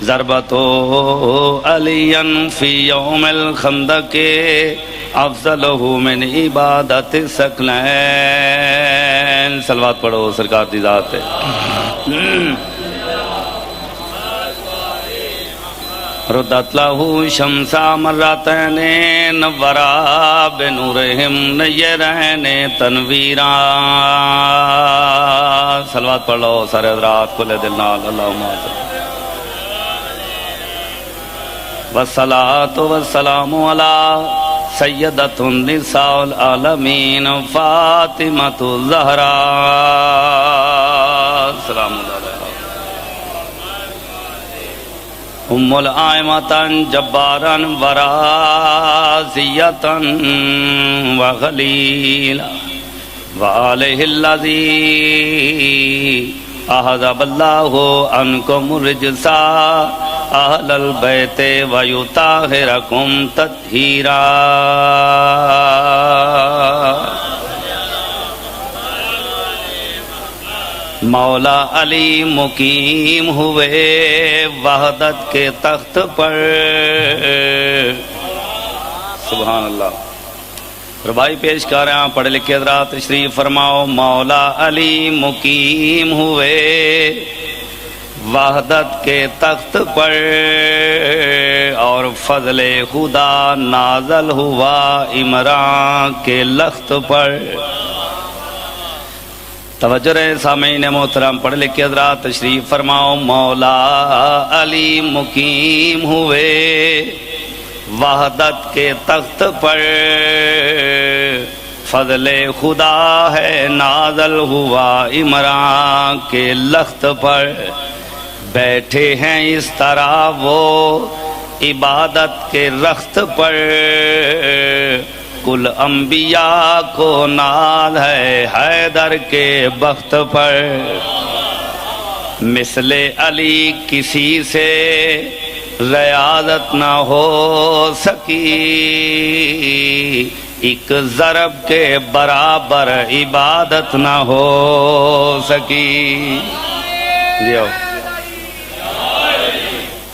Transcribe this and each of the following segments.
ضربتو علین فی یوم الخندق افضلہ من عبادت ثقلین. صلوات پڑھو سرکار دی ذات ہے. ردت لہو شمسا مرتین نورا بنورہم نیرین تنویرا. صلوات پڑھ لو سارے حضرات کھلے دل نال. اللہم والصلاة والسلام علی سیدۃ النساء العالمین فاطمۃ الزہراء. سلام علیہ ام الائمتن جبارن ورازیتن وغلیل وآلہ اللذی احضب اللہ عنکم الرجسا اہل البیت ویطاہرکم تطہیرا. مولا علی مقیم ہوئے وحدت کے تخت پر. سبحان اللہ. ربائی پیش کر رہے ہیں پڑھے لکھے حضرات تشریف فرماؤ. مولا علی مقیم ہوئے وحدت کے تخت پر اور فضل خدا نازل ہوا عمران کے لخت پر. توجہ رہے سامعین محترم پڑھ لکھے حضرات تشریف فرماؤ. مولا علی مقیم ہوئے وحدت کے تخت پر فضل خدا ہے نازل ہوا عمران کے لخت پر. بیٹھے ہیں اس طرح وہ عبادت کے رخت پر کل انبیاء کو ناز ہے حیدر کے بخت پر. مثل علی کسی سے ریاضت نہ ہو سکی ایک ضرب کے برابر عبادت نہ ہو سکی.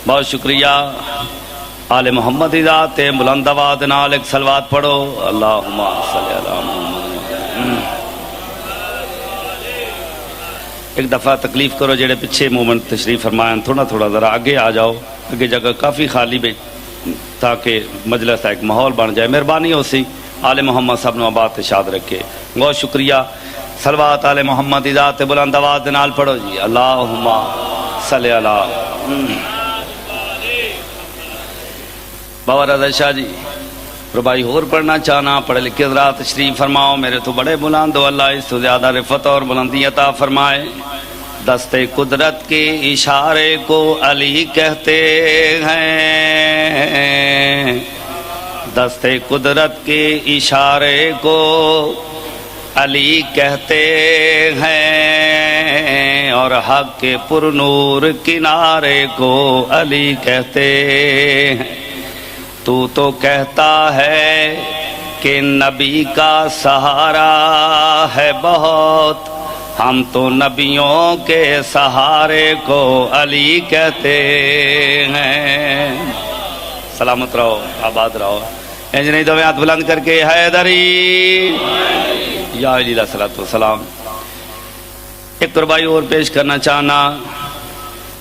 بہت شکریہ. آل محمد ذات بلند آواز نال ایک صلوات پڑھو. اللہم صلی علی محمد. ایک دفعہ تکلیف کرو جڑے پیچھے مومنٹ تشریف فرمائیں تھوڑا تھوڑا ذرا آگے آ جاؤ. آگے جگہ کافی خالی میں تاکہ مجلس کا ایک ماحول بن جائے. مہربانی ہو سی آل محمد سب نو آباد اشاد رکھے. بہت شکریہ. صلوات آل محمد ذات بلند آواز نال پڑھو جی. اللہم صلی علی. بابا رضا شاہ جی ربائی اور پڑھنا چاہنا پڑھے لکھے حضرات تشریف فرماؤ. میرے تو بڑے بلند ہو اللہ اس تو زیادہ رفعت اور بلندی عطا فرمائے. دست قدرت کے اشارے کو علی کہتے ہیں. دست قدرت کے اشارے کو علی کہتے ہیں اور حق کے پر نور کنارے کو علی کہتے ہیں. تو کہتا ہے کہ نبی کا سہارا ہے بہت ہم تو نبیوں کے سہارے کو علی کہتے ہیں. سلامت رہو آباد رہو. انجنی دو ہاتھ بلند کر کے حیدری یا علی علیہ الصلوۃ والسلام. ایک قربائی اور پیش کرنا چاہنا.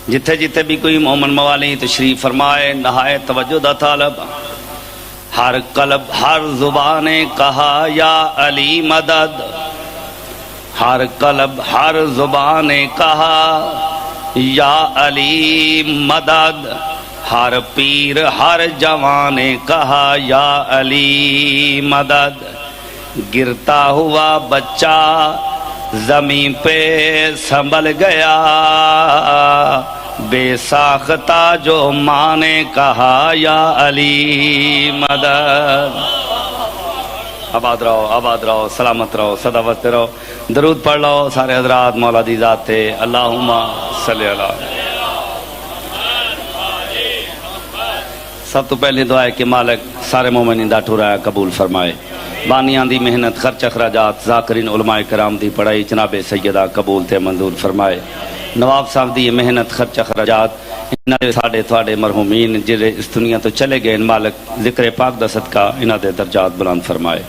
جتھے جتھے بھی کوئی مومن موالی تشریف فرمائے نہایت توجہ دا طالب. ہر قلب ہر زبان کہا یا علی مدد. ہر قلب ہر زبان کہا یا علی مدد. ہر پیر ہر جوان کہا یا علی مدد. گرتا ہوا بچہ زمین پہ سنبھل گیا بے ساختہ جو ماں نے کہا یا علی مدد. آباد رہو سلامت رہو سدا وستے رہو. درود پڑھ لو سارے حضرات مولا دی ذات ہے. اللہم صلی علی. سب تو پہلے دعا ہے کہ مالک سارے مومنین دا ٹھورا قبول فرمائے. بانیاں دی محنت خرچ اخراجات ذاکرین علماء کرام دی پڑھائی جناب سیدہ قبول تے منظور فرمائے. نواب صاحب دی محنت خرچہ خراجات انہاں دے ساڈے تواڈے مرحومین جڑے اس دنیا تو چلے گئے، مالک ذکر پاک دا صدقہ انہاں دے درجات بلند فرمائے۔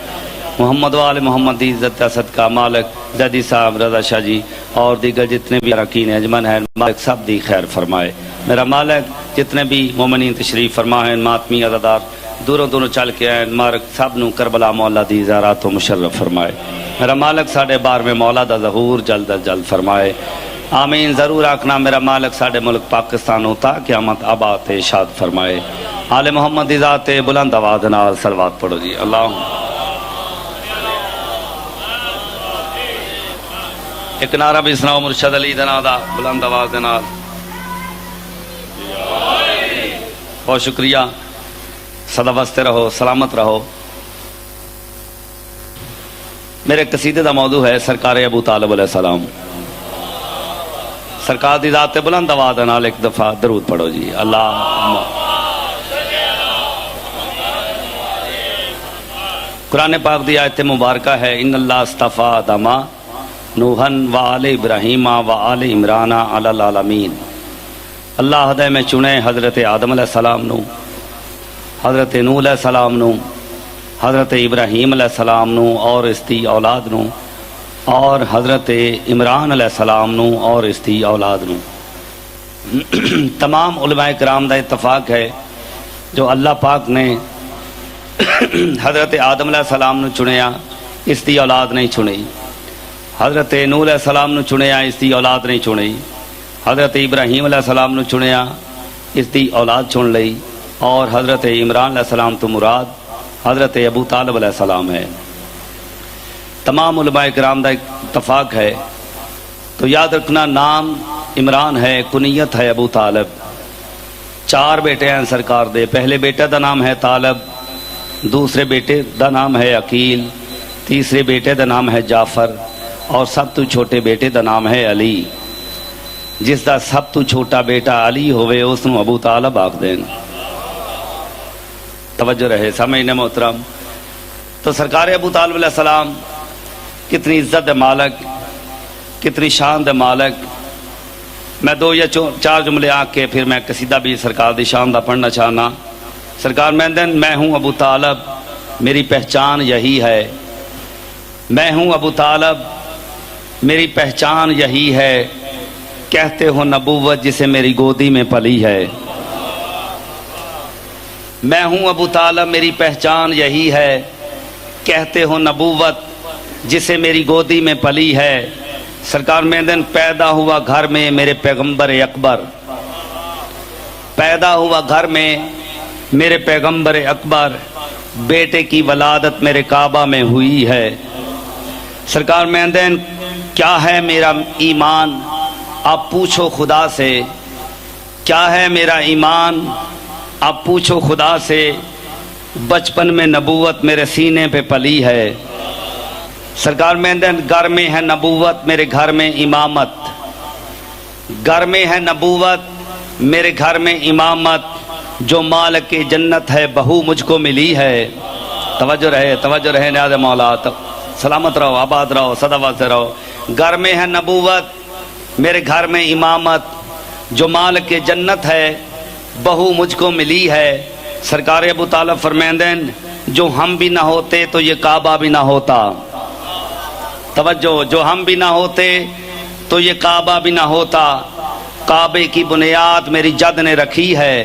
محمد وال محمد دی عزت کا صدقہ مالک زیدی صاحب، رضا شاہ جی اور دیگر جتنے بھی اراکین انجمن ہیں، مالک سب دی خیر فرمائے۔ میرا مالک جتنے بھی مومنین تشریف فرما ہیں، ماتمی عزادار دوروں دوروں چل کے آئے، مالک سب نو کربلا مولا دی زیارات و مشرف فرمائے۔ میرا مالک ساڈے بار میں مولا دا ظہور جلد از جلد فرمائے۔ آمین ضرور آکھنا میرا مالک ساڈے ملک پاکستان ہوتا قیامت آباد شاد فرمائے۔ آل محمد دی ذات بلند آواز نال صلوات پڑھو جی۔ اللہم ایک نعرہ بھی سناؤ مرشد علی دنا دا بلند آواز دے نال۔ بہت شکریہ، سدا واسطے رہو، سلامت رہو۔ میرے قصیدے دا موضوع ہے سرکار ابو طالب علیہ السلام۔ سرکار دی ذات بلند آواز دے نال ایک دفعہ درود پڑھو جی۔ اللہ قرآن پاک دی آیت مبارکہ ہے، ان اللہ اصطفیٰ آدما نوحن و آل ابراہیم و آل عمران علی العالمین۔ اللہ دے میں چنے حضرت آدم علیہ السلام نو، حضرت نوح علیہ السلام نو، حضرت ابراہیم علیہ السلام نو اور اس دی اولاد نو، اور حضرت عمران علیہ السلام نو اور اس دی اولاد نو۔ تمام علماء کرام دا اتفاق ہے جو اللہ پاک نے حضرت آدم علیہ السلام نو چنیا، اس دی اولاد نہیں چنی۔ حضرت نوح علیہ السلام نو چنیا، اس دی اولاد نہیں چنی۔ حضرت ابراہیم علیہ السلام نو چنیا، اس دی اولاد چن لئی، اور حضرت عمران علیہ السلام تو مراد حضرت ابو طالب علیہ السلام ہے۔ تمام علماء کرام دا اتفاق ہے۔ تو یاد رکھنا نام عمران ہے، کنیت ہے ابو طالب۔ 4 بیٹے ہیں سرکار دے۔ پہلے بیٹے دا نام ہے طالب، دوسرے بیٹے دا نام ہے عقیل، تیسرے بیٹے دا نام ہے جعفر، اور سب تو چھوٹے بیٹے دا نام ہے علی۔ جس دا سب تو چھوٹا بیٹا علی ہوئے اس نو ابو طالب آکھ دین۔ توجہ رہے سامعین محترم۔ تو سرکار ابو طالب علیہ السلام کتنی عزت دے مالک، کتنی شان دے مالک۔ میں 2 یا 4 جملے آکھ کے پھر میں قصیدہ بھی سرکار دی شان دا پڑھنا چاہنا۔ سرکار مہندن میں ہوں ابو طالب، میری پہچان یہی ہے۔ میں ہوں ابو طالب، میری پہچان یہی ہے، کہتے ہو نبوت جسے میری گودی میں پلی ہے۔ میں ہوں ابو طالب، میری پہچان یہی ہے، کہتے ہو نبوت جسے میری گودی میں پلی ہے۔ سرکار مہندن پیدا ہوا گھر میں میرے پیغمبر اکبر، پیدا ہوا گھر میں میرے پیغمبر اکبر، بیٹے کی ولادت میرے کعبہ میں ہوئی ہے۔ سرکار مہندن کیا ہے میرا ایمان، آپ پوچھو خدا سے، کیا ہے میرا ایمان، آپ پوچھو خدا سے، بچپن میں نبوت میرے سینے پہ پلی ہے۔ سرکار مہندن گھر میں ہے نبوت، میرے گھر میں امامت، گھر میں ہے نبوت، میرے گھر میں امامت، جو مالک جنت ہے بہو مجھ کو ملی ہے۔ توجہ رہے نیاز مولا، سلامت رہو، آباد رہو، سدا واسطے رہو۔ گھر میں ہے نبوت، میرے گھر میں امامت، جو مالک جنت ہے بہو مجھ کو ملی ہے۔ سرکار ابو طالب فرمائندین جو ہم بھی نہ ہوتے تو یہ کعبہ بھی نہ ہوتا۔ توجہ، جو ہم بھی نہ ہوتے تو یہ کعبہ بھی نہ ہوتا۔ کعبے کی بنیاد میری جد نے رکھی ہے۔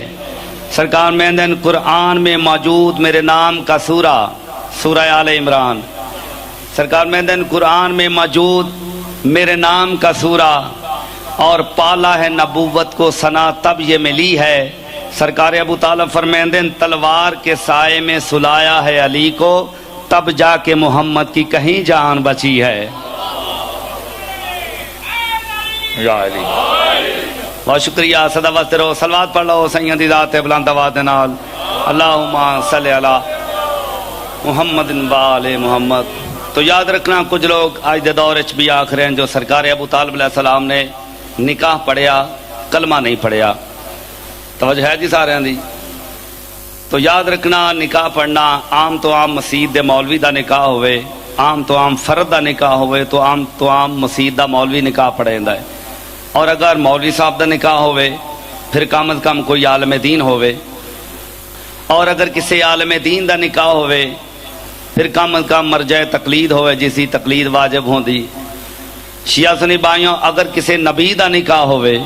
سرکار مہندن قرآن میں موجود میرے نام کا سورہ آل عمران، سرکار مہندن قرآن میں موجود میرے نام کا سورہ، اور پالا ہے نبوت کو ثنا تب یہ ملی ہے۔ سرکار ابو طالب فرمائندن تلوار کے سائے میں سلایا ہے علی کو، تب جا کے محمد کی کہیں جان بچی ہے۔ یا علی، بہت شکریہ، صدا واسطے رہو، صلوات پڑھ لو سیدی ذات بلند آواز نال، اللہم صلی علی محمد و آل محمد۔ تو یاد رکھنا کچھ لوگ آج دے دور اچ بھی آخر ہیں جو سرکار ابو طالب علیہ السلام نے نکاح پڑھیا کلمہ نہیں پڑھیا۔ توجہ ہے جی سارے دی؟ تو یاد رکھنا نکاح پڑھنا عام تو عام مسجد دے مولوی دا نکاح ہوئے، عام تو عام فرد دا نکاح ہوئے، تو عام مسجد دا مولوی نکاح پڑھیندا ہے۔ اور اگر مولوی صاحب دا نکاح ہوئے پھر کم از کم کوئی عالم دین ہوئے، اور اگر کسی عالم دین دا نکاح ہوئے پھر کم از کم مرجع تقلید ہوئے جسی تقلید واجب ہوں دی۔ شیعہ سنی بھائیوں، اگر کسی نبی دا نکاح ہوئے،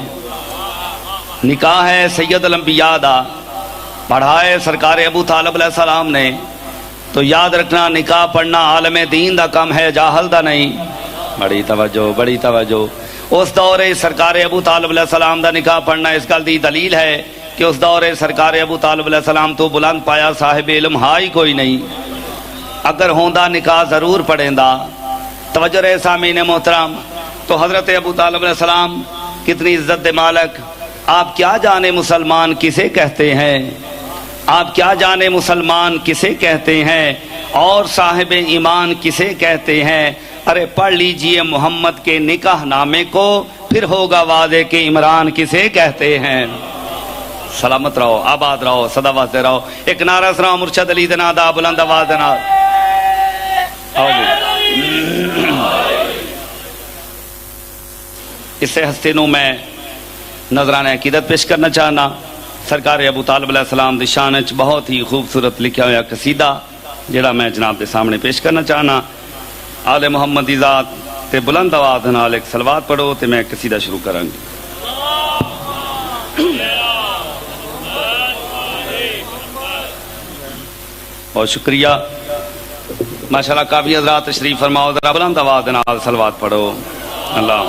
نکاح ہے سید الانبیاء دا، پڑھائے سرکار ابو طالب علیہ السلام نے، تو یاد رکھنا نکاح پڑھنا عالم دین دا کم ہے، جاہل دا نہیں۔ بڑی توجہ، بڑی توجہ۔ اس دور سرکار ابو طالب علیہ السلام دا نکاح پڑھنا اس گل دی دلیل ہے کہ اس دور سرکار ابو طالب علیہ السلام تو بلند پایا صاحب علم ہائی کوئی نہیں، اگر ہوندہ نکاح ضرور پڑھیں دا۔ توجہ رہے سامعین محترم، تو حضرت ابو طالب علیہ السلام کتنی عزت دے مالک، آپ کیا جانے مسلمان کسے کہتے ہیں، آپ کیا جانے مسلمان کسے کہتے ہیں، اور صاحب ایمان کسے کہتے ہیں، ارے پڑھ لیجئے محمد کے نکاح نامے کو، پھر ہوگا واضح کہ عمران کسے کہتے ہیں۔ سلامت رہو، آباد رہو، سدا واسطے رہو۔ ایک نعرہ سناؤ مرشد علی دے نام دا بلند آواز دے نال۔ اس سے ہستے نو میں نظرانہ عقیدت پیش کرنا چاہنا۔ سرکار ابو طالب علیہ السلام دی شان وچ بہت ہی خوبصورت لکھا ہوا قصیدہ جڑا میں جناب دے سامنے پیش کرنا چاہنا۔ آل محمد دی ذات تے بلند آواز نال ایک صلوات پڑھو تے میں قصیدہ شروع کراں گی۔ بہت شکریہ، ماشاءاللہ کافی حضرات تشریف فرماؤ، ذرا بلند آواز نال صلوات پڑھو۔ اللہ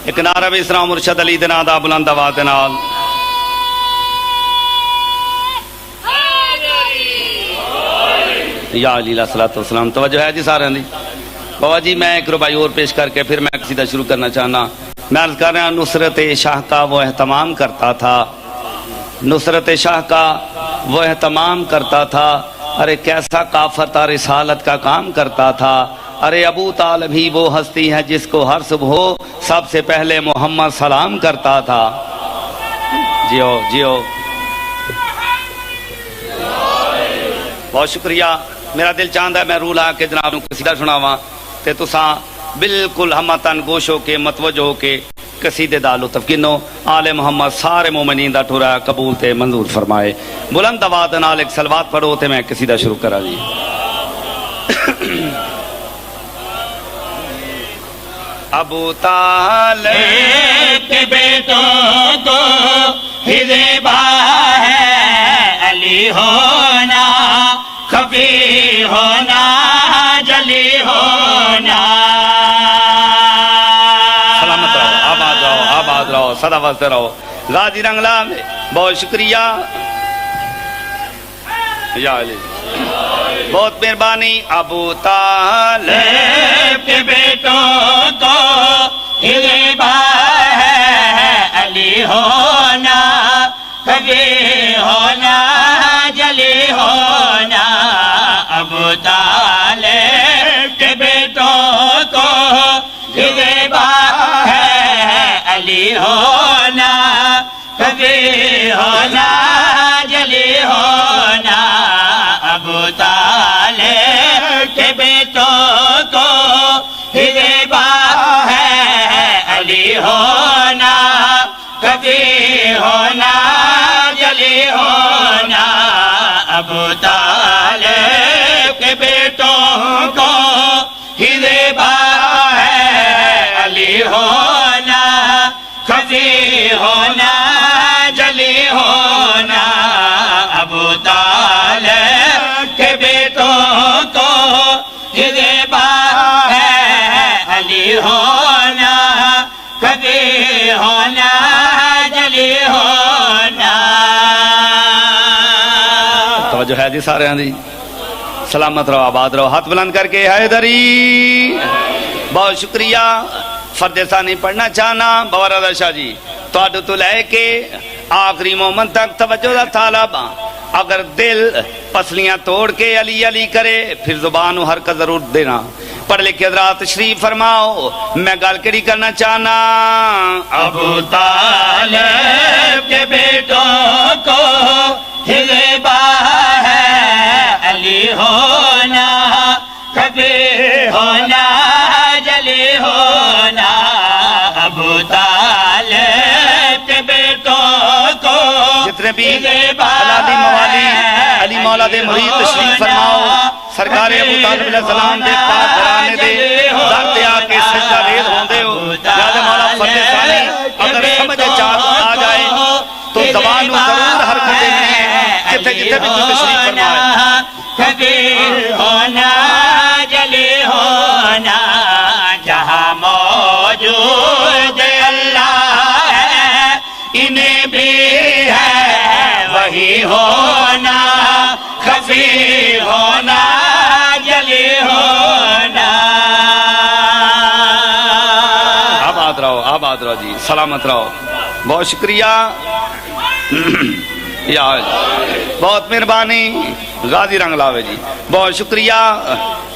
ایک نعرہ بھی اسلام مرشد علی دے نام دا بلند آواز نال۔ یا علی علیہ الصلوۃ والسلام۔ توجہ ہے جی سارے دی؟ بابا جی میں ایک ربائی اور پیش کر کے پھر میں قصیدہ شروع کرنا چاہنا۔ میں عرض کر رہا ہوں، نصرت شاہ کا وہ اہتمام کرتا تھا، نصرت شاہ کا وہ اہتمام کرتا تھا، ارے کیسا کافر تھا، رسالت کا کام کرتا تھا، ارے ابو طالب ہی وہ ہستی ہے جس کو ہر صبح سب سے پہلے محمد سلام کرتا تھا۔ جیو جیو، بہت شکریہ۔ میرا دل چاہتا ہے میں روح لا کے جناب نو قصیدہ سناواں تے تساں بالکل ہمتن گوش ہو کے متوجہ ہو کے قصیدے دا لطف گنو۔ آل محمد سارے مومنین دا ٹھورا قبول تے منظور فرمائے۔ بلند آواز نال ایک صلوات پڑھو تے میں قصیدہ شروع کرا جی۔ ابو طالب کے بیٹوں کو ہدیبہ ہے، علی ہونا خفی ہونا جلی ہونا۔ سلامت رہو، آباد رہو، آباد رہو، سدا واسطے رہو۔ غازی رنگلا میں بہت شکریہ، یا علی بہت مہربانی۔ ابو طالب کے بیٹوں کو ہدیبہ ہے، علی ہونا کبھی ہونا جلی ہونا۔ ابو طالب کے بیٹوں کو ہدیبہ ہے، علی ہونا کبھی ہونا جلی ہونا۔ ابو طالب کے بیٹوں کو ہدیبہ ہے، علی ہونا کبھی ہونا جلی ہونا۔ ابو طالب کے بیٹوں کو ہدیبہ ہے، علی ہونا کبھی ہونا جلی ہونا۔ ابو طالب کے بیٹوں کو ہدیبہ ہے، علی ہونا کبھی ہونا جلی ہونا۔ توجہ ہے جی سارے دی؟ سلامت رہو، آباد رہو، ہاتھ بلند کر کے حیدری۔ بہت شکریہ۔ فرد ثانی پڑھنا چاہنا بابا رضا شاہ جی تو لے کے آخری مومن تک توجہ دا طالب۔ اگر دل پسلیاں توڑ کے علی علی کرے پھر زبان حرکت ضرور دینا۔ پڑھ لکھ کے حضرات تشریف فرماؤ، میں گل کری کرنا چاہنا۔ ابو طالب کے بیٹوں کو ہدیبہ ہے، علی ہونا کبھی ہونا جلی ابو طالب کے بیٹوں کو جتنے بھی حلالی موالی علی مولا دے مرید تشریف فرماؤ سرکار ابو طالب علیہ السلام دے پاک گھرانے دے در تے آ کے سجدہ ریز ہوندے ہو یاد مولا فتح ثانی اگر سمجھ چاہ آ جائے تو زبان ضرور حرکتیں ہیں جتنے جتنے بھی تشریف فرمائے کبیر ہونا جلی ہونا جہاں موجود اللہ ہے انہیں بھی ہے وہی ہونا خفی ہونا جلی ہونا آباد رہو جی سلامت رہو بہت شکریہ یا بہت مہربانی غازی رنگ لاوے جی بہت شکریہ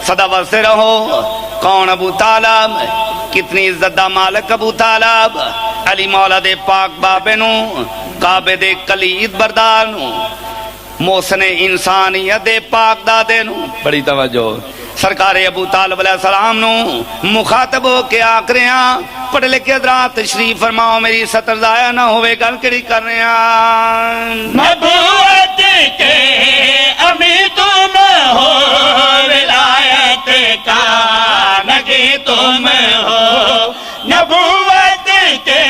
صدا واسطے رہو کون ابو طالب کتنی عزت دا مالک ابو طالب علی مولا دے پاک بابے نو کعبے دے کلید بردار نو محسن انسانیت دے پاک دادے نو بڑی توجہ سرکار ابو طالب علیہ السلام نو مخاطب ہو کے آکریاں پڑھ لکھے حضرات تشریف فرماؤ میری سطر ضائع نہ ہوئے گل کڑی کر رہے ہیں نبوت کے امی تم ہو ولایت کا نگی تم ہو نبوت کے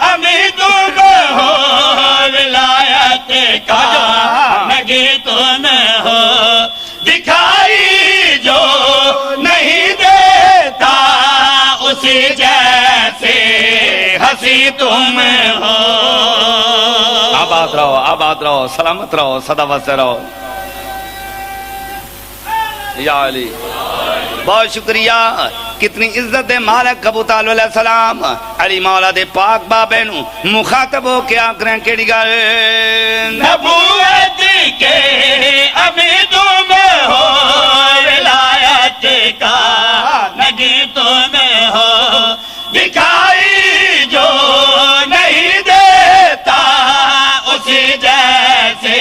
امی تم ہو ولایت کا نگی تم ہو دکھائی جو نہیں دیتا اسی جیسے ہنسی تم ہو آباد رہو سلامت رہو صدا واسطے رہو یا علی بہت شکریہ کتنی عزت دے مالک ابو طالب علیہ السلام علی مولا دے پاک بابے نو مخاطب ہو کے آکریں کیڑی گل نبوت کے ابھی تم ہو ولایت کا نگی تم ہو دکھائی جو نہیں دیتا اسی جیسے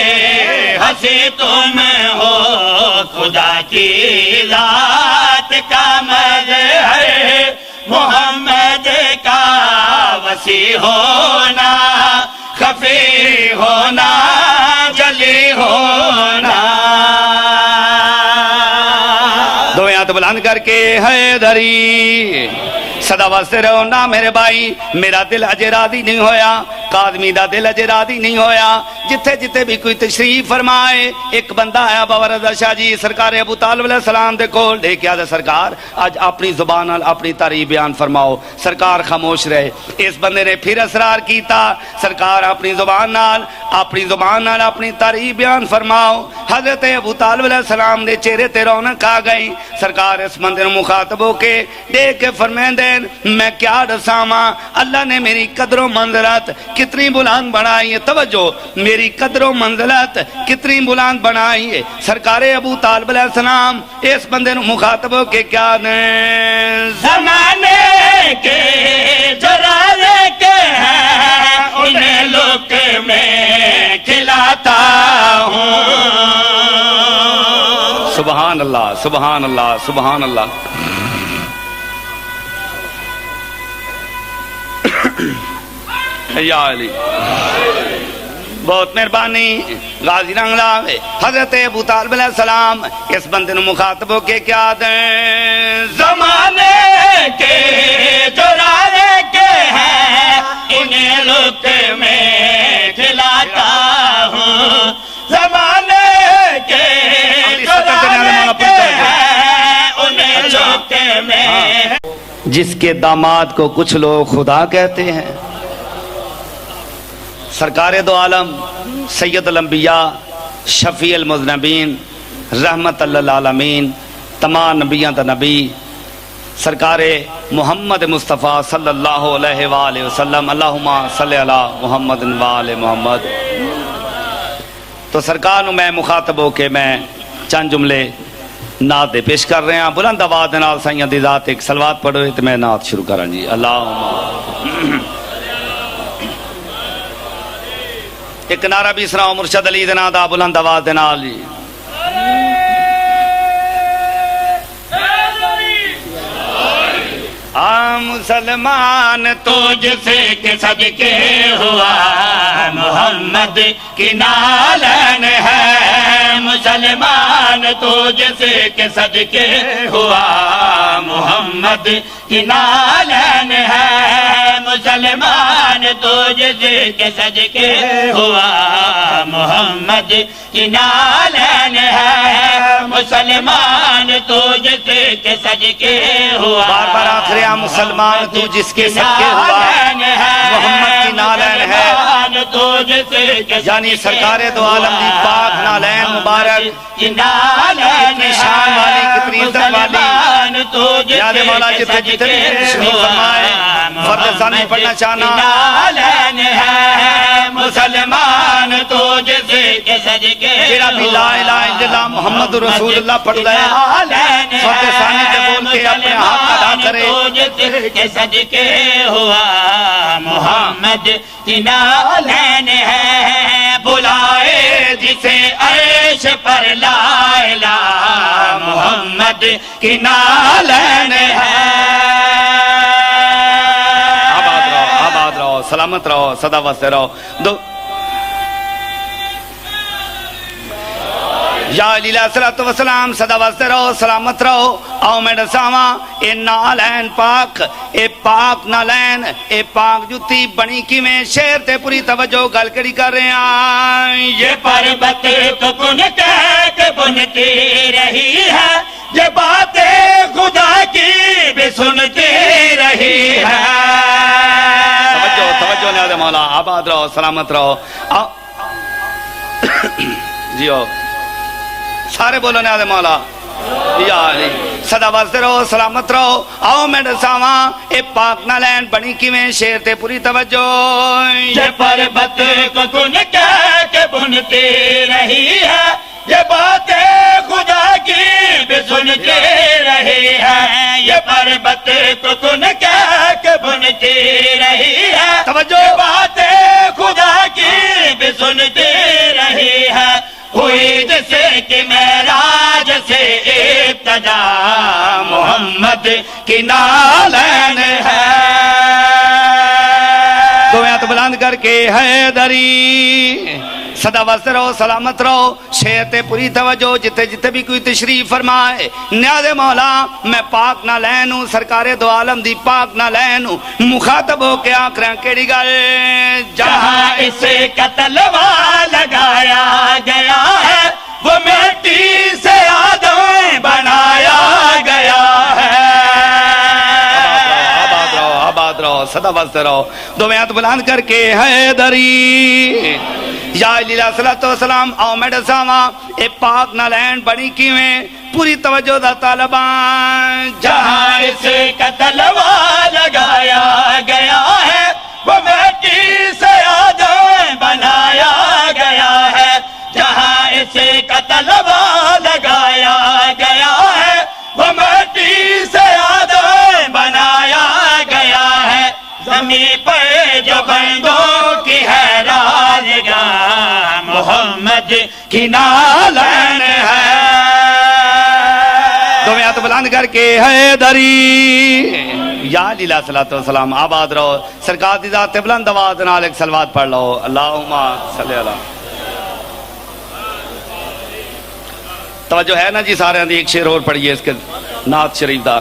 ہنسی تم ہو خدا کی ذات کا مظہر محمد کا وسیع ہونا خفی ہونا جلی ہونا دو ہاتھ بلند کر کے حیدری صدا واسطے رہو نا میرے بھائی میرا دل اجے راضی نہیں ہویا قادمی دا دل اجے راضی نہیں ہویا جتھے جتھے بھی کوئی تشریف فرمائے ایک بندہ آیا بابا رضا شاہ جی سرکار ابو طالب علیہ السلام دے کول لے کے آدھا سرکار آج اپنی زبان نال اپنی تعریف بیان فرماؤ سرکار خاموش رہے اس بندے نے پھر اصرار کیتا سرکار اپنی زبان نال اپنی تعریف بیان فرماؤ حضرت ابو طالب علیہ السلام دے چہرے تے رونق آ گئی سرکار اس بندے نے مخاطب ہو کے دیکھ کے فرمائیں دے میں کیا دساواں اللہ نے میری قدر و منزلت کتنی بلند بنائی ہے توجہ میری قدر و منزلت کتنی بلند بنائی ہے سرکار ابو طالب علیہ السلام اس بندے نو مخاطب ہو کے کیا دیں زمانے کے جرارے کے ہیں انہیں لوک میں کھلاتا ہوں سبحان اللہ سبحان اللہ سبحان اللہ یا علی بہت مہربانی غازی رنگ لاوے حضرت ابو طالب علیہ السلام اس بندے نو مخاطب ہو کے کیا دیں زمانے کے جرارے کے ہیں انہیں لوک میں کھلاتا ہوں زمانے کے جرارے کے ہیں انہیں لوک میں جس کے داماد کو کچھ لوگ خدا کہتے ہیں سرکار دو عالم سید الانبیاء شفیع المذنبین رحمت للعالمین تمام نبیان دا نبی سرکار محمد مصطفیٰ صلی اللہ علیہ وآلہ وسلم اللہم صلی علی محمد وآلہ محمد تو سرکار نو میں مخاطب ہو کے میں چند جملے نعت دے پیش کر رہے ہیں بلند آواز نال سائیاں دی ذات ایک صلوات پڑھو تو میں نعت شروع کراں جی اللہم ایک نعرہ بھی سناؤ مرشد علی دے نام دا بلند آواز دے نال جی مسلمان تو تجھ سے کے صدقے ہوا محمد کی نالین ہے مسلمان تجھ سے کے صدقے ہوا محمد کی نالین ہے مسلمان تجھ سے کے صدقے ہوا محمد کی نالین ہے مسلمان تجھ سے کے صدقے ہوا بار بار آخر مسلمان تو جس کے صدقے ہوا محمد کی نالین ہے یعنی سرکار دو عالم دی پاک نالین مبارک کتنی شان والی کتنی عزت والی یاد مولا جتنے جتنے بھی تشریف فرمائے فرد ثانی پڑھنا چاہنا نالین ہے مسلمان تجھ سے کے صدقے جیڑا بھی لا الہ الا اللہ محمد رسول اللہ پڑھ لے فرد ثانی تے بول کے اپنے ہاتھ ادا کرے کے صدقے ہوا محمد کی نالین ہے بلائے جسے عرش پر لا الہ محمد کی نالین ہے آباد رہو سلامت رہو صدا واسطے رہو یا علیہ الصلوۃ والسلام صدا واسطے رہو سلامت رہو آؤ میں دساواں اے نالین پاک اے پاک نالین اے پاک جتی بنی کیویں شیر تے پوری توجہ گل کری کر رہے ہیں یہ پربت کو کن کہہ کے بنتی رہی ہے یہ باتیں خدا کی بھی سنتی رہی ہے توجہ نیاز مولا آباد رہو سلامت رہو جیو سارے بولو نیاز مولا یا علی صدا واسطے رہو سلامت رہو آؤ میں دساواں اے پاک نالین بنی کیویں شیر تے پوری توجہ یہ پربت کو کن کہہ کے بنتی رہی ہے یہ باتیں خدا کی بھی سنتی رہی ہے یہ پربت کو کن کہہ کے بنتی رہی ہے توجہ یہ باتیں خدا کی بھی سنتی رہی ہے ہوئی جسے کہ معراج سے ابتدا محمد کی نالین ہے دو ہاتھ بلند کر کے حیدری صدا واسطے رہو سلامت رہو شیر تے پوری توجہ جتے جتے بھی کوئی تشریف فرمائے نیاز مولا میں پاک نالین ہوں سرکار دو عالم دی پاک نالین ہوں مخاطب ہو کے آنکھ رہاں کیڑی گل جہاں اسے قتل لگایا گیا ہے وہ مٹی سے آدم بنایا گیا ہے آباد رہو صدا واسطے رہو دو ہاتھ بلند کر کے حیدری یا علیہ الصلوۃ والسلام آؤ میں دساواں اے پاک نالین بنی کیویں پوری توجہ دا طالبان جہاں اسے قتل لگایا گیا ہے وہ مٹی سے آدم بنایا گیا ہے جہاں اسے قتل لگایا گیا ہے وہ مٹی سے آدم بنایا گیا ہے زمین پر جو بندوں کی ہے رازگاہ محمد کی نالین ہے دو ہاتھ بلند کر کے حیدری یا علیہ الصلوۃ والسلام آباد رہو سرکار دی ذات بلند آواز نال ایک صلوات پڑھ لو اللہم صلی اللہ توجہ ہے نا جی سارے دی ایک شعر اور پڑھیے اس کے نعت شریف دا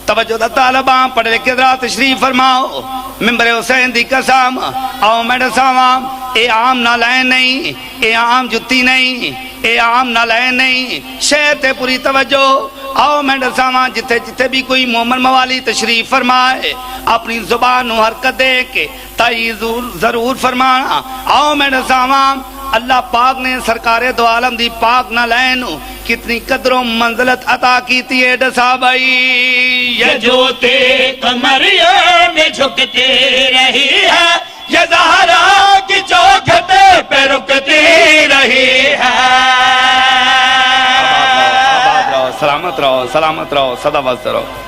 توجہ دا طالبان پڑھ لکھ کے ذرا تشریف فرماؤ ممبر حسین دی قسم آؤ میں دساواں اے عام نالین نہیں اے عام جتی نہیں اے عام نالین نہیں شہر تے پوری توجہ آؤ میں دساواں جتے جتے بھی کوئی مومن موالی تشریف فرمائے اپنی زبان نو حرکت دے کے تائید ضرور فرمانا آؤ میں دساواں اللہ پاک نے سرکار دو عالم دی پاک نالین کتنی قدر و منزلت عطا کیتی ہے دسا بھائی یہ جوتے کمریہ میں جھکتی رہی ہے یہ زہرا کی چوکھتے پہ رکتی رہی ہے آباد رہو سلامت رہو سلامت رہو صدا واسطے رہو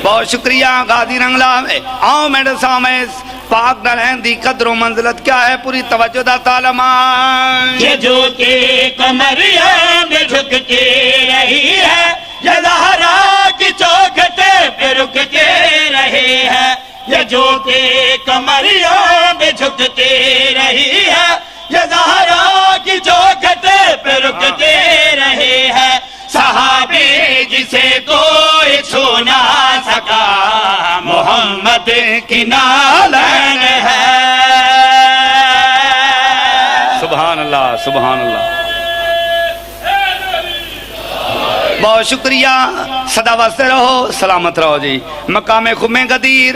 بہت شکریہ غازی رنگلا میں آؤ میڈم سامنے پاک نالین دی قدر و منزلت کیا ہے؟ پوری توجہ دا طالمان یہ جو کہ کمریا میں جھکتی رہی ہے، یہ زہرا کی چوکھٹے پہ رکتی رہی ہے، یہ جو کہ کمریا میں جھکتی رہی ہے، یہ زہرا کی چوکھٹے پہ رکتی رہی ہے، صحابی جسے کوئی چھو نہ سکا محمد کی نالین ہے۔ سبحان اللہ، سبحان اللہ، بہت شکریہ، صدا واسطے رہو، سلامت رہو جی۔ مقام خم غدیر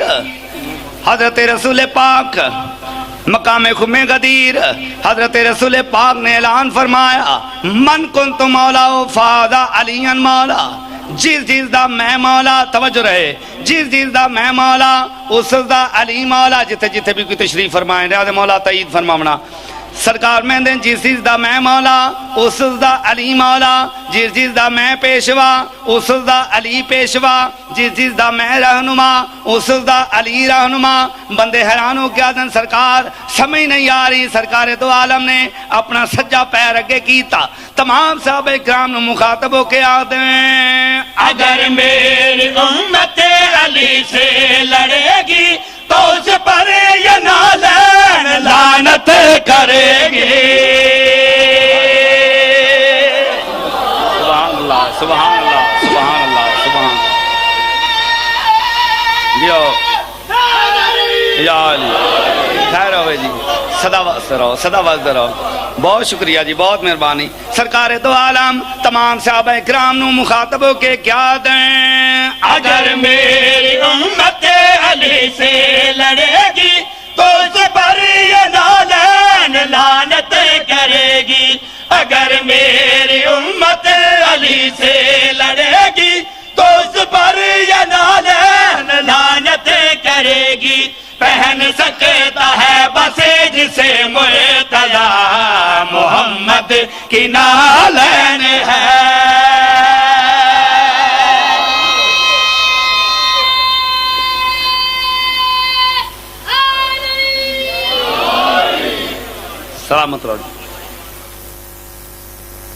حضرت رسول پاک، مقام خم غدیر حضرت رسول پاک نے اعلان فرمایا من کنت مولا فاذا علی مولا، جس چیز دا میں مولا، توجہ رہے، جس چیز دا میں مولا اس دا علی مولا، جتھے جتھے بھی کوئی تشریف فرمائیں ریاض مولا تائید فرماونا سرکار میں دیں، جس چیز دا میں مولا اس دا علی مولا، جس چیز دا میں پیشوا اس دا علی پیشوا، جس چیز دا میں رہنما اس دا علی رہنما۔ بندے حیران ہو کیا دن سرکار سمجھ نہیں آ رہی، سرکار دو عالم نے اپنا سجا پیر اگے کیتا، تمام صحابہ کرام نے مخاطب ہو کے آتے ہیں اگر میری امت علی سے لڑے گی تو اس پر یہ نالین لعنت کرے گی۔ سبحان اللہ، سبحان اللہ، سبحان اللہ، سبحان یا علی، خیر ہوئے جی، صدا واسطے رہو، صدا واسطے رہو، بہت شکریہ جی، بہت مہربانی۔ سرکار دو عالم تمام صحابہ کرام نو مخاطب ہو کے کیا دیں اگر میری امت علی سے لڑے گی تو اس پر یہ نالین لعنت کرے گی، اگر میری امت علی سے لڑے گی تو اس پر یہ نالین لعنت کرے گی، پہن سکتا ہے بس جسے مرتضی محمد کی نالین ہے۔ سلامت رہو۔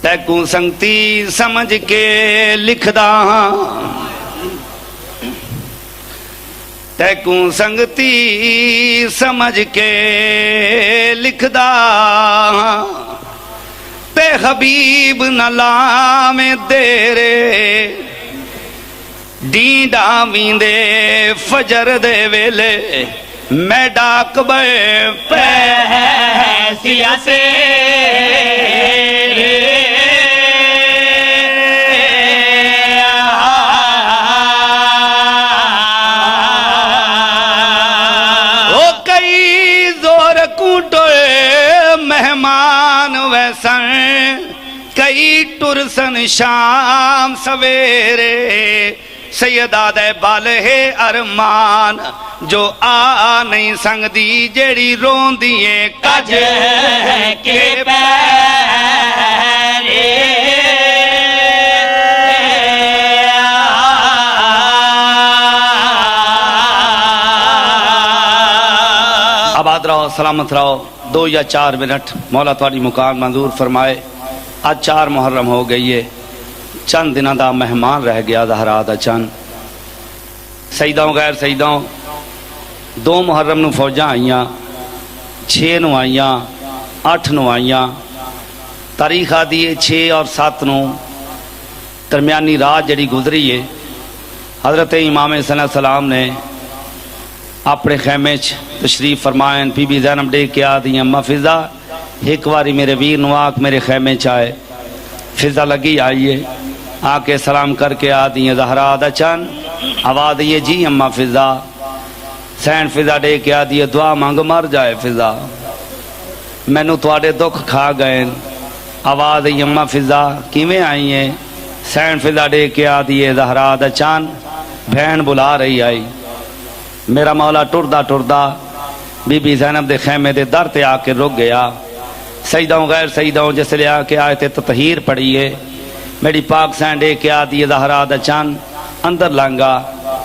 تیکوں سنگتی سمجھ کے لکھدا ہاں، تیکوں سنگتی سمجھ کے لکھدا ہاں، تے حبیب نہ لامے دیرے ڈینڈا ویندے فجر دے ویلے میں ڈاک بے پیسیا سے او کئی زور کوٹوئے مہمان ویسن، کئی ٹرسن شام سویرے سیدہ دے بالہ ارمان جو آ نہیں سنگ دی جیڑی رون دیئے کج کے پیرے آباد رہو، سلامت رہو۔ 2 یا 4 منٹ مولا تھوڑی مکان منظور فرمائے۔ آج 4 محرم ہو گئی ہے، چند دنوں دا مہمان رہ گیا زہرا دا چند، سیداں غیر سیداں 2 محرم نو فوجاں آئیاں، 6 نو آئیاں، 8 نو آئیاں، تاریخ آدھی ہے 6 اور 7 نو درمیانی رات جڑی گزری ہے، حضرت امام صلی اللہ علیہ وسلم نے اپنے خیمے تشریف فرمائیں، بی بی زینب ڈے کے آدھی اماں فضا ایک واری میرے ویر نواک میرے خیمے چائے، فضا لگی آئیے، آ کے سلام کر کے آدھی زہرا دا چند، آواز دیئے جی اماں فضا، سین فضا ڈے کے آدھی دعا مانگ مر جائے فضا، میں نو تواڈے دکھ کھا گئے، آواز دیئے اماں فضا کیویں آئیے، سین فضا ڈے کے آدھی زہرا دا چند، بہن بلا رہی آئی، میرا مولا ٹردہ ٹردہ بی بی زینب دے خیمے دے در تے آ کے رک گیا، سیدوں غیر سیدوں جس لے آ کے آیت تطہیر پڑھیے، میری پاک سین ڈے کے آدھی زہرا دا چند اندر لانگا،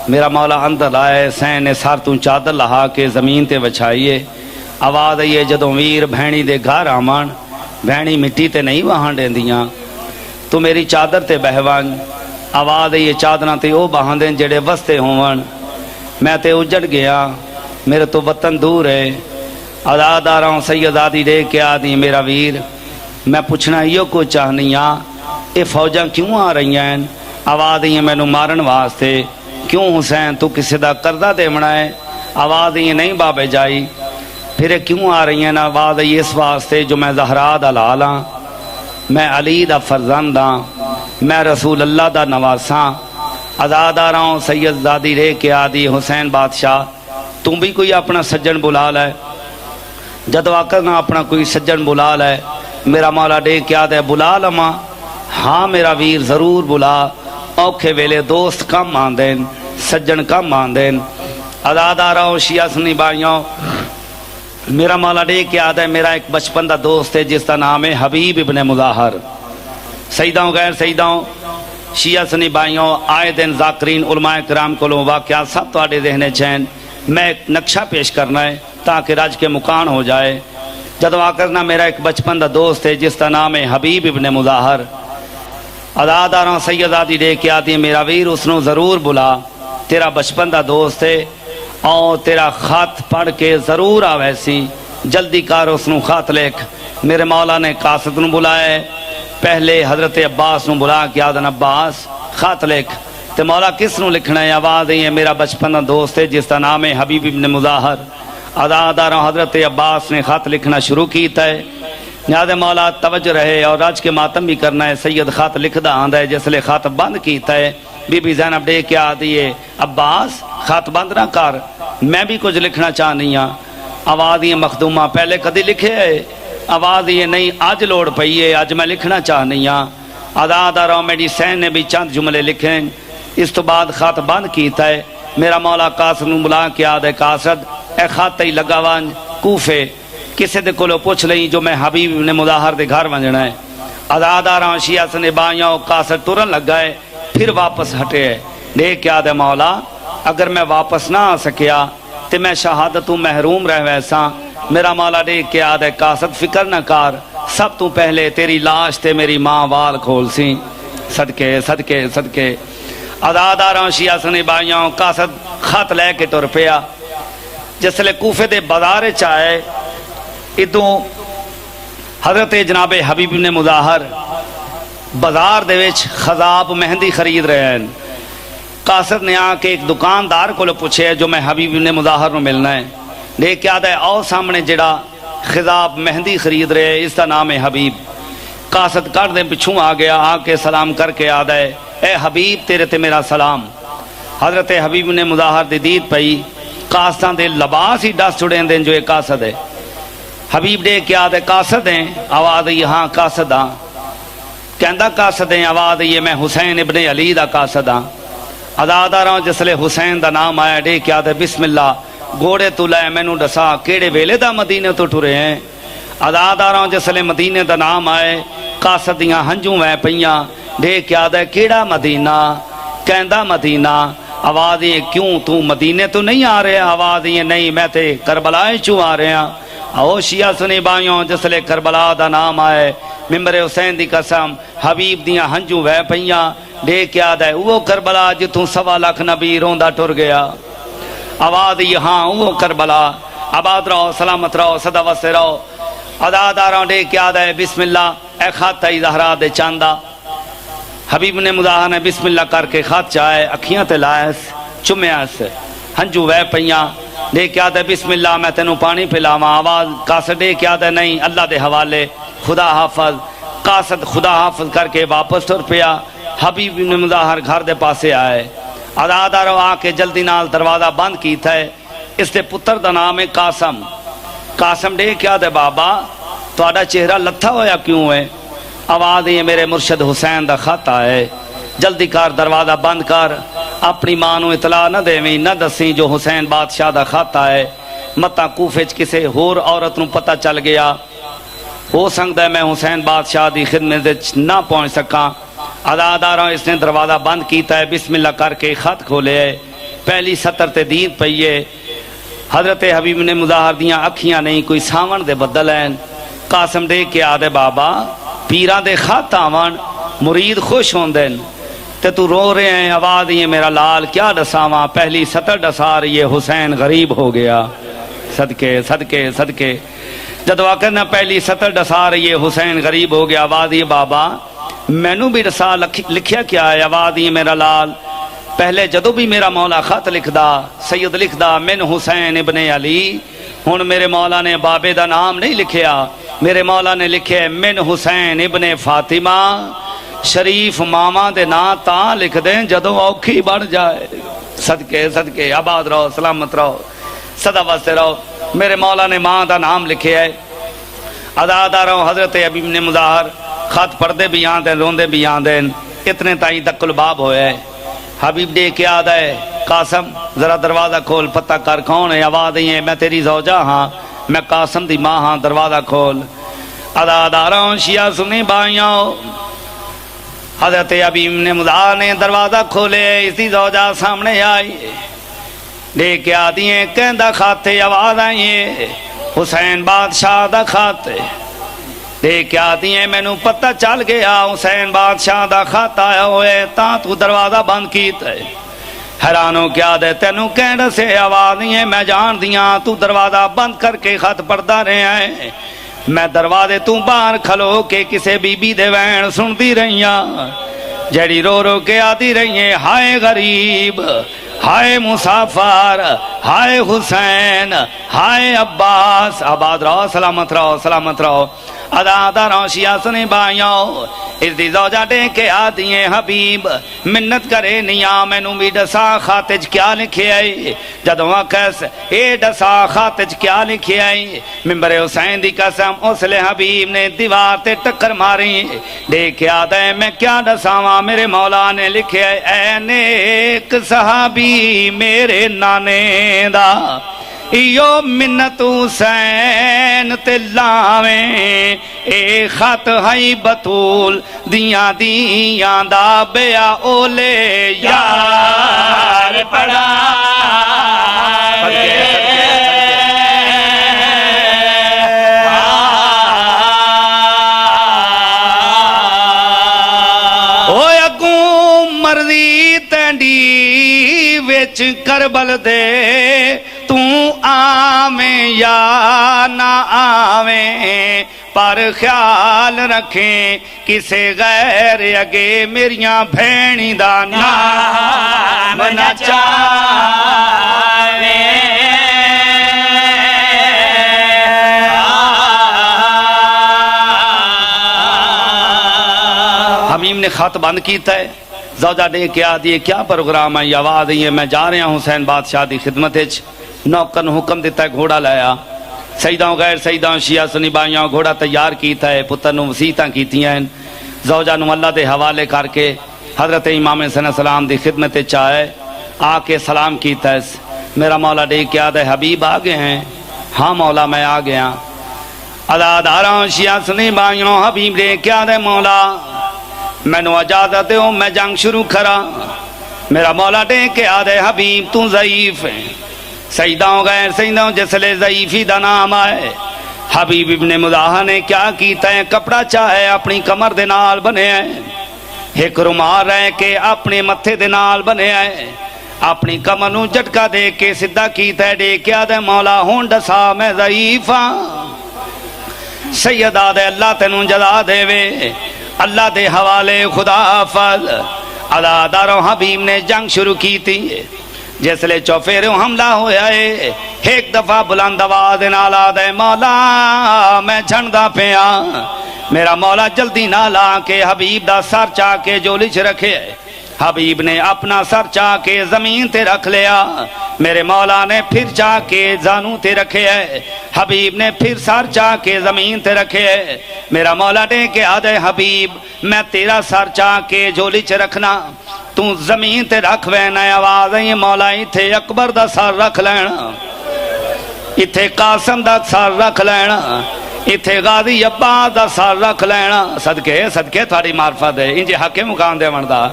میرا مولا اندر لائے سین نے سر تو چادر لہا کے زمین تے وچھائیے آواز آئیے جدوں ویر بھینی دے گھر آمن بھینی مٹی تے نہیں وہاں دیندیاں تو میری چادر تے بہوان آواز آئیے چادراں تے او بہاں دیں جڑے وستے ہون میں تے اجڑ گیا میرے تو وطن دور ہے آزاد آ رہا ہوں سید آدھی دے کے آدھی میرا ویر میں پوچھنا یہ کو چاہنیاں اے فوجاں کیوں آ رہی ہیں آواز یہ مینوں مارن واسطے کیوں حسین تو کسی دا قرضہ دے بنائے آواز یہ نہیں بابے جائی پھر کیوں آ رہی ہیں آواز یہ اس واسطے جو میں زہرا دا لالاں میں علی دا فرزنداں میں رسول اللہ دا نواساں آزاد آ رہا ہوں سید زادی رے کے آدھی حسین بادشاہ تم بھی کوئی اپنا سجن بلا لے جد آکر نہ اپنا کوئی سجن بلا لے میرا مولا دے کیا دے بلا لما ہاں میرا ویر ضرور بلا اوکھے ویلے دوست کم آندین سجن کم آندین آزاد آ رہا ہوں شیعہ سنی بھائیوں میرا مولا دے کیا دے میرا ایک بچپن دا دوست ہے جس کا نام ہے حبیب ابن مظاہر سیداں غیر سیداں شیعہ سنی بھائیوں آئے دن ذاکرین علماء کرام کو واقعات سب تواڈے ذہنے چین میں ایک نقشہ پیش کرنا ہے تاکہ رج کے مکان ہو جائے جد وا کرنا میرا ایک بچپن دا دوست ہے جس کا نام ہے حبیب ابن مظاہر آزاد آ رہا ہوں سید آدھی دے کے آدھی میرا ویر اس نو ضرور بلا تیرا بچپن دا دوست ہے اور تیرا خط پڑھ کے ضرور آوے سی جلدی کر اس نو خط لکھ میرے مولا نے قاصد نو بلائے پہلے حضرت عباس نو بلا کے آدھن عباس خط لکھ تے مولا کس نو لکھنا ہے آواز ہے میرا بچپن دا دوست ہے جس کا نام ہے حبیب ابن مظاہر آزاد آ رہا ہوں حضرت عباس نے خط لکھنا شروع کیتا ہے نیاز مولا توجہ رہے اور راج کے ماتم بھی کرنا ہے سید خط لکھدا آندا ہے جس لے خط بند کیتا ہے بی بی زینب دے کے آدھی ہے عباس خط بند نہ کر میں بھی کچھ لکھنا چاہنی ہاں آواز یہ مخدومہ پہلے کدی لکھے ہے آواز یہ نہیں آج لوڑ پئی ہے آج میں لکھنا چاہنی ہاں آزاد آ رہا ہوں میری سین نے بھی چند جملے لکھیں اس تو بعد خط بند کیتا ہے میرا مولا قاصد نو بلا کے آدھے قاصد اے خط ہی لگا وان کوفے کسے دے کولو پوچھ لئی جو میں حبیب ابن مظاہر دے گھر ونجنا ہے آزاد آ رہا ہوں شیعہ سنے بائیوں قاصد ترن لگ گئے پھر واپس ہٹے ہے دیکھ کے آدھے مولا اگر میں واپس نہ آ سکیا تے میں شہادتوں محروم رہ ویسا میرا مولا دیکھ کے آدھے قاصد فکر نہ کار سب تو پہلے تیری لاش تے میری ماں وال کھول سی صدقے صدقے صدقے آزاد آ رہا ہوں شیعہ سنے بائیوں قاصد خط لے کے ٹر پیا جس لے کوفے دے بازار چاہے ادوں حضرت جناب حبیب ابن مظاہر بازار دے وچ خضاب مہندی خرید رہے ہیں قاصد نے آ کے ایک دکاندار کو پوچھے جو میں حبیب ابن مظاہر نو ملنا ہے دیکھ کے آدھا ہے او سامنے جڑا خضاب مہندی خرید رہے ہیں اس کا نام ہے حبیب قاصد کر دے پچھوں آ گیا آ کے سلام کر کے آدھا ہے اے حبیب تیرے تے میرا سلام حضرت حبیب ابن مظاہر دی دید پئی قاصداں دے لباس ہی ڈس چڑے دیں جو ایک قاصد ہے حبیب دے کیا دے قاصد ہیں آواز یہاں قاصد ہاں کہندہ قاصد ہیں آواز یہ میں حسین ابن علی دا قاصد ہاں آزاد آ رہا ہوں جس لے حسین دا نام آیا دے کیا دے بسم اللہ گوڑے تو لائے میں نو ڈسا کیڑے ویلے دا مدینے تو ٹھرے ہیں آزاد آ رہا ہوں جس لے مدینے دا نام آئے قاصد دیاں ہنجوں میں پئیاں دے کیا دے کیڑا مدینہ کہندہ مدینہ آواز یہ کیوں تو مدینے تو نہیں آ رہے آواز یہ نہیں میں تے کربلائے چوں آ رہے ہیں او شیعہ سنی بائیوں جس لے کربلا دا نام آئے ممبر حسین دی قسم حبیب دیاں ہنجوں وے پئیاں دے کیا دے وہ کربلا جتوں 1.25 لاکھ نبی روندا ٹر گیا آواز یہاں وہ کربلا آباد رہو سلامت رہو صدا وسے رہو آزاد آ رہا دے کیا دے بسم اللہ اے خط ای زہرا دے چاندہ حبیب نے مظاہر نے بسم اللہ کر کے خط چاہے اکھیاں تے لائس چمیاس ہنجو وے پئیاں دے کیا دے بسم اللہ میں تینوں پانی پلاواں آواز قاصد دے کیا دے نہیں اللہ دے حوالے خدا حافظ قاصد خدا حافظ کر کے واپس ٹر پیا حبیب نے مظاہر گھر دے پاسے آئے آزاد آ رہا آ کے جلدی نال دروازہ بند کیتا ہے اس دے پتر دا نام ہے قاسم قاسم دے کیا دے بابا تہاڈا چہرہ لتھا ہویا کیوں ہے آواز یہ میرے مرشد حسین دا خط آئے جلدی کر دروازہ بند کر اپنی ماں نو اطلاع نہ دیویں نہ دسیں جو حسین بادشاہ دا خط آئے متا کوفے چ کسے ہور عورت نو پتہ چل گیا ہو سکتا ہے میں حسین بادشاہ دی خدمت نہ پہنچ سکاں آزاد آ رہا ہوں اس نے دروازہ بند کیتا ہے بسم اللہ کر کے خط کھولے پہلی سطر تے دین پئیے حضرت حبیب نے مظاہر دیاں اکھیاں نہیں کوئی ساون دے بدل ہیں قاسم دے کے آدھے بابا پیران دے خط آون مرید خوش ہوندن تے تو رو رہے ہیں آواز یہ میرا لال کیا ڈساواں پہلی سطر ڈسا رہی ہے حسین غریب ہو گیا صدقے صدقے صدقے جدو آکرنا پہلی سطر ڈسا رہی ہے حسین غریب ہو گیا آواز یہ بابا مینوں بھی ڈسا لکھیا کیا ہے آواز یہ میرا لال پہلے جدو بھی میرا مولا خط لکھ دا سید لکھ دا من حسین ابن علی ہن میرے مولا نے بابے دا نام نہیں لکھیا میرے مولا نے لکھے من حسین ابن فاطمہ شریف ماما دے نا تاں لکھ دیں جدو اوکھی بڑھ جائے صدقے صدقے آباد رہو سلامت رہو صدا واسطے رہو میرے مولا نے ماں دا نام لکھے ہے ادا رہو حضرت حبیب نے مظاہر خط پڑھدے بھی آندیں روندے بھی آندیں اتنے تائیں دق الباب ہوئے ہے حبیب دے کے آدھا ہے قاسم ذرا دروازہ کھول پتہ کر کون ہے آواز ہے میں تیری زوجہ ہاں میں قاسم دی ماں ہاں دروازہ کھول ادا رہو شیعہ سنی بائیاں حضرت حبیب نے مظاہر نے دروازہ کھولے اسی زوجہ سامنے آئی لے کے آدھی ہیں کہندہ خاتے آواز آئیے حسین بادشاہ دا خاتے لے کے آدھی ہیں میں نو پتہ چل گیا حسین بادشاہ دا خط آیا ہوئے تاں تو دروازہ بند کیتا ہے حیرانوں کیا دے تینوں کہندہ سے آواز نہیں ہے میں جان دیاں تو دروازہ بند کر کے خط پڑھدا رہے ہیں میں دروازے تو باہر کھلو کے کسے بی بی دے وین سن دی رہیاں جڑی رو رو کے آتی رہیے ہائے غریب ہائے مسافر ہائے حسین ہائے عباس آباد رہو سلامت رہو ادا رہو شیعہ سنے بائیوں اس دی زوجہ دے کے آتی ہیں حبیب منت کرے نیاں میں نو بھی ڈسا خاتج کیا لکھے آئی جدو کس اے ڈسا خاتج کیا لکھے آئی ممبر حسین دی قسم اس لے حبیب نے دیوار تے ٹکر ماری دے کے آتا ہے میں کیا ڈساواں میرے مولا نے لکھے آئی اے نیک صحابی میرے نانے دا ایو منت حسین تے لاویں اے خط ہائی بطول دیاں دا بیا اولے یار پڑا اوے اگوں مرضی تینڈی وچ کربل دے آویں یا نہ آویں پر خیال رکھیں کسے غیر اگے میریاں بھینی دا نام نہ چاہویں حمیم نے خط بند کیتا ہے زوجہ دے کے آدھی کیا پروگرام ہے آواز ہے میں جا رہا ہوں حسین بادشاہ دی خدمت ہے نوکر حکم دیتا ہے گھوڑا لایا سیداں غیر سیداں شیعہ سنی بائیاں گھوڑا تیار کیتا ہے پتر نو وسیعتاں کیتی ہیں زوجہ نو اللہ دے حوالے کر کے حضرت امام صلی اللہ علیہ وسلم دی خدمت چاہے آ کے سلام کیتا ہے میرا مولا دے کے آدھے حبیب آگے ہیں ہاں مولا میں آ گیا اداداراں شیعہ سنی بائیوں حبیب دے کے آدھے مولا میں نو اجازت ہوں میں جنگ شروع کرا میرا مولا دے کے آدھے حبیب تو ضعیف ہے سیداں غیر سیداں جسلے ضعیفی دا نام آئے حبیب ابن مظاہر نے کیا کیتا ہے کپڑا چاہے اپنی کمر دے نال بنے آئے ایک رومال رہ کے اپنے متھے دے نال بنے آئے اپنی کمر نو جھٹکا دے کے سدھا کیتا ہے دے کیا دے مولا ہون ڈسا میں ضعیف ہاں سیدہ دے اللہ تینوں جزا دے وے اللہ دے حوالے خدا حافظ اداداروں حبیب نے جنگ شروع کی تھی جس لے چوفیروں حملہ ہویا ہے ایک دفعہ بلند آواز نال آدھے مولا میں جھنڈا پیا میرا مولا جلدی نہ لا کے حبیب دا سر چاہ کے جولچ رکھے حبیب نے اپنا سر چاہ کے زمین تے رکھ لیا میرے مولا نے پھر چاہ کے زانوں تے رکھے حبیب نے پھر سر چاہ کے زمین تے رکھے میرا مولا نے کہ آدھے حبیب میں تیرا سر چاہ کے جولچ رکھنا تو زمین تے رکھ وینا آواز ہے مولا ایتھے اکبر دا سر رکھ لینا ایتھے قاسم دا سر رکھ لینا ایتھے غازی عباس دا سر رکھ لینا صدقے صدقے تھوڑی معرفت ہے انجی حق مقام دے مندا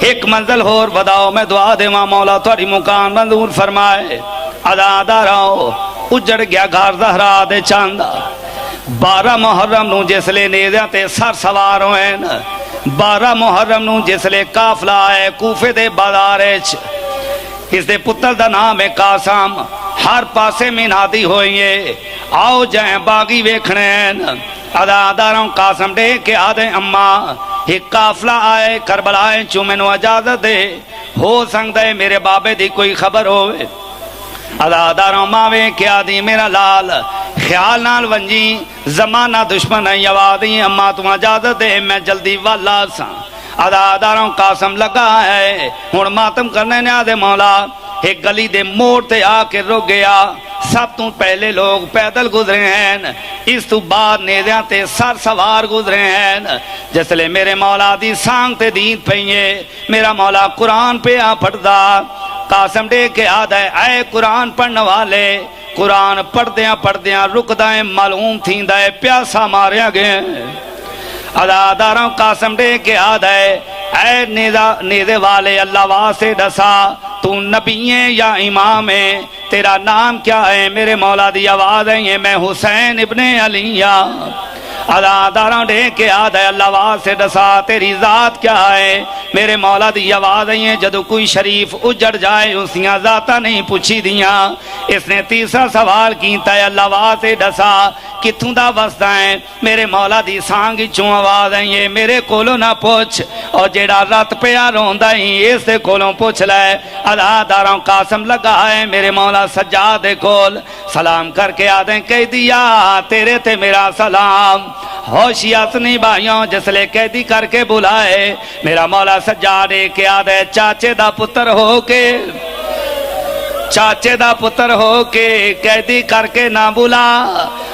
ایک منزل ہور بداؤ میں دعا دیواں مولا تھوڑی مکان منظور فرمائے ادادا رہو اجڑ گیا گھر زہرا دے چاندہ 12 محرم نو جس لے نیزیاں تے سر سوار ہوئے 12 محرم نو جس لے کافلا ہے کوفے دے بازارچ اس دے پتر دا نام ہے قاسم ہر پاسے منادی ہوئیے آؤ جائیں باغی ویکھنے اداداروں قاسم دے کے آدھے اماں ایک کافلہ آئے کربلائے چوں میں نو اجازت دے ہو سنگ دے میرے بابے دی کوئی خبر ہوئے اداداروں ماوے کیا دی میرا لال خیال نال ونجی زمانہ دشمن ہے یوادی اماں تم اجازت دے میں جلدی والا ساں اداداروں قاسم لگا ہے ہن ماتم کرنے نے آدھے مولا ایک گلی دے موڑ تے آ کے رک گیا سب تو پہلے لوگ پیدل گزرے ہیں اس تو بعد نیزیاں تے سر سوار گزرے ہیں جس لے میرے مولا دی سانگ تے دین پہیے میرا مولا قرآن پہ آ پڑھدا قاسم دے کے آدھے اے قرآن پڑھنے والے قرآن پڑھدیاں رکدائیں معلوم تھیندائیں پیاسا ماریا گئے اداداروں قاسم دے کے آدھے اے نیزے والے اللہ واسے ڈسا تو نبی ہے یا امام ہے تیرا نام کیا ہے میرے مولا دی آواز ہے میں حسین ابن علیہ اداداروں دے کے آدھے اللہ واسے ڈسا تیری ذات کیا ہے میرے مولا دی آواز ہے جدو کوئی شریف اجڑ جائے اسیاں ذاتہ نہیں پوچھی دیاں اس نے تیسرا سوال کیتا ہے اللہ واسے ڈسا کتوں دا وسدا ہے میرے مولا دی سانگ چوں آواز ہے میرے کولو نہ پوچھ اور جیڑا رات پیا روندا ہی اس دے کولوں پوچھ لے اداداروں قاسم لگا ہے میرے مولا سجاد دے کول سلام کر کے آدھیں کہہ دیا تیرے تے میرا سلام ہوشیاتنی بھائیوں جس لے قیدی کر کے بلائے میرا مولا سجادے کے آدھے چاچے دا پتر ہو کے قیدی کر کے نہ بلا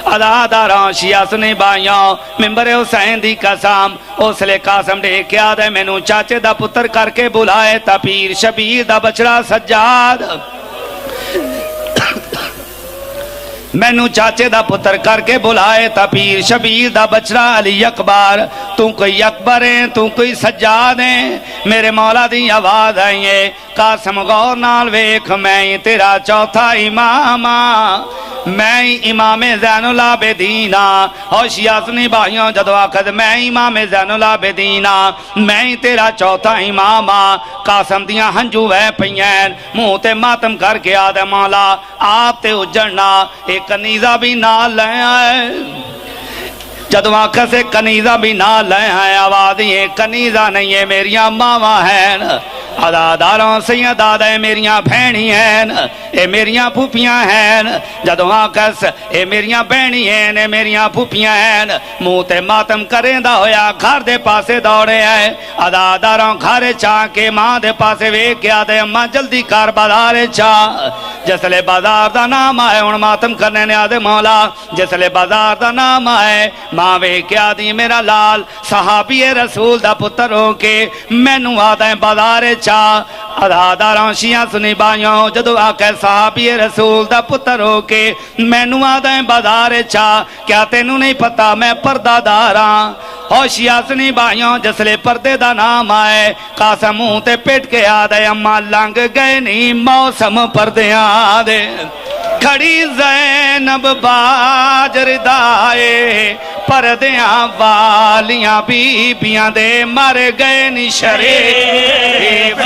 اداداراں شیاسنی بھائیوں ممبر حسین دی قسم اس لے قاسم دے کے آدھے مینوں چاچے دا پتر کر کے بلائے تا پیر شبیر دا بچڑا سجاد مینوں چاچے دا پتر کر کے بلائے تا پیر شبیر دا بچڑا علی اکبر تو کوئی اکبر ہے تو کوئی سجاد ہے میرے مولا دی آواز آئیے قاسم غور نال ویکھ میں تیرا چوتھا امام میں امام زین العابدین ہوشیاسنی بھائیوں جدو آخد میں امام زین العابدین میں تیرا چوتھا امام قاسم دیاں ہنجو وے پئین منہ تے ماتم کر کے آدھے مولا آپ تے اجڑنا ایک کنیزہ بھی نال لے آئے جدو آنکھ سے کنیزہ بھی نہ لے آئے آواز یہ کنیزہ نہیں ہے میریاں ماما ہیں اداداروں سیداد اے میریاں بھینی ہیں اے میریاں پھوپیاں ہیں جدو آنکھ اے میریاں بھینی ہیں اے میریاں پھوپیاں ہیں منہ تے ماتم کریں دا ہویا گھر دے پاسے دوڑے آئے اداداروں گھر چاہ کے ماں دے پاسے وے کیا دے اماں جلدی کار بازار چاہ جسلے بازار دا نام آئے ان ماتم کرنے نے آدھے مولا جسلے بازار دا نام آئے ماں وے کیا دی میرا لال صحابی رسول دا پتر ہو کے مینوں آدھے بازار چاہ اداداراں شیعہ سنی بائیوں جدو آکے صحابی رسول دا پتر ہو کے مینوں آدھے بازار چاہ کیا تینوں نہیں پتا میں پردہ داراں ہوشیاں سنی بائیوں جسلے پردے دا نام آئے قاسم منہ تے پیٹ کے آدھے اماں لنگ گئے نہیں موسم پردیاں آدھے کھڑی زینب باجر دائے پردیاں والیاں بی بیاں دے مر گئے نی شریف